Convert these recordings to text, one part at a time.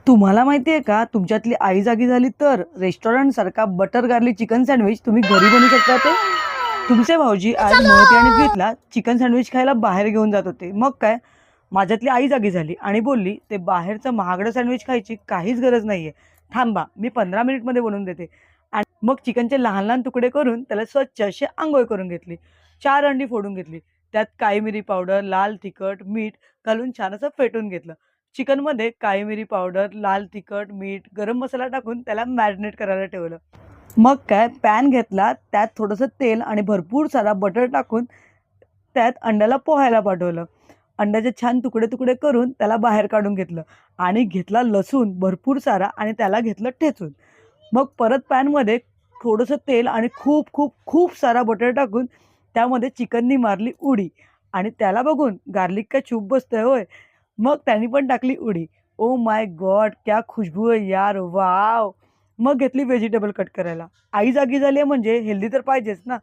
तुम्हाला माहिती आहे का, तुमच्यातली आई जागी झाली तर रेस्टॉरंटसारखा बटर गार्लिक चिकन सँडविच तुम्ही घरी बनवू शकता ते. तुमचे भाऊजी आज महती आणि प्रीतला चिकन सँडविच खायला बाहेर घेऊन जात होते. मग काय, माझ्यातली आई जागी झाली आणि बोलली, "ते बाहेरचं महागडं सँडविच खायची काहीच गरज नाहीये. थांबा, मी 15 मिनिटमध्ये बनवून देते." आणि मग चिकनचे लहान लहान तुकडे करून त्याला स्वच्छ अशी अंघोळ करून घेतली. 4 अंडी फोडून घेतली. त्यात काळी मिरी पावडर, लाल तिखट, मीठ घालून छान असं फेटून घेतलं. चिकनमध्ये काळी मिरी पावडर, लाल तिखट, मीठ, गरम मसाला टाकून त्याला मॅरिनेट करायला ठेवलं. मग काय, पॅन घेतला, त्यात थोडंसं तेल आणि भरपूर सारा बटर टाकून त्यात अंड्याला पोहायला पाठवलं. अंड्याचे छान तुकडे-तुकडे करून त्याला बाहेर काढून घेतलं आणि घेतला लसूण भरपूर सारा आणि त्याला घेतलं ठेचून. मग परत पॅनमध्ये थोडंसं तेल आणि खूप खूप खूप सारा बटर टाकून त्यामध्ये चिकननी मारली उडी आणि त्याला बघून गार्लिक का चूप बसतंय होय. मग त्यांनी पण टाकली उडी. Oh my God! क्या खुशबू है यार! वॉव! मग घेतली व्हेजिटेबल कट करायला. आई जागी झाली आहे म्हणजे हेल्दी तर पाहिजेच ना.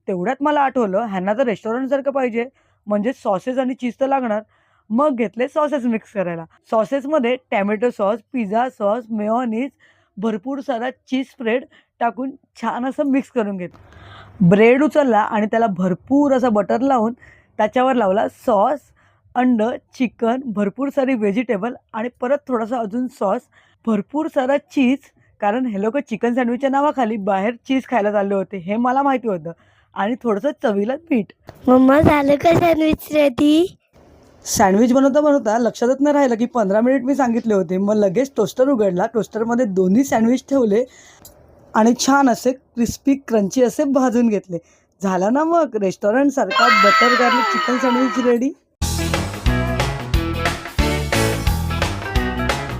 तेवढ्यात मला आठवलं ह्यांना तर रेस्टॉरंटसारखं पाहिजे, म्हणजे सॉसेस आणि चीज तर लागणार. मग घेतले सॉसेस मिक्स करायला. सॉसेसमध्ये tomato sauce, pizza sauce, mayonnaise, भरपूर सारा चीज स्प्रेड टाकून छान असं मिक्स करून घेतलं. ब्रेड उचलला आणि त्याला भरपूर असा बटर लावून त्याच्यावर लावला सॉस, अंडं, चिकन, भरपूर सारी व्हेजिटेबल आणि परत थोडासा अजून सॉस, भरपूर सारा चीज. कारण हे लोकं चिकन सँडविचच्या नावाखाली बाहेर चीज खायला चालले होते, हे मला माहिती होतं. आणि थोडंसं चवीला मीठ. मम्मा झालं का सँडविच रेडी? सँडविच बनवता-बनवता लक्षातच नाही राहिलं की 15 मिनिट मी सांगितले होते. मग लगेच टोस्टर उघडला. टोस्टरमध्ये दोन्ही सँडविच ठेवले आणि छान असे क्रिस्पी क्रंची असे भाजून घेतले. झाला ना मग रेस्टॉरंटसारखा butter garlic chicken sandwich ready.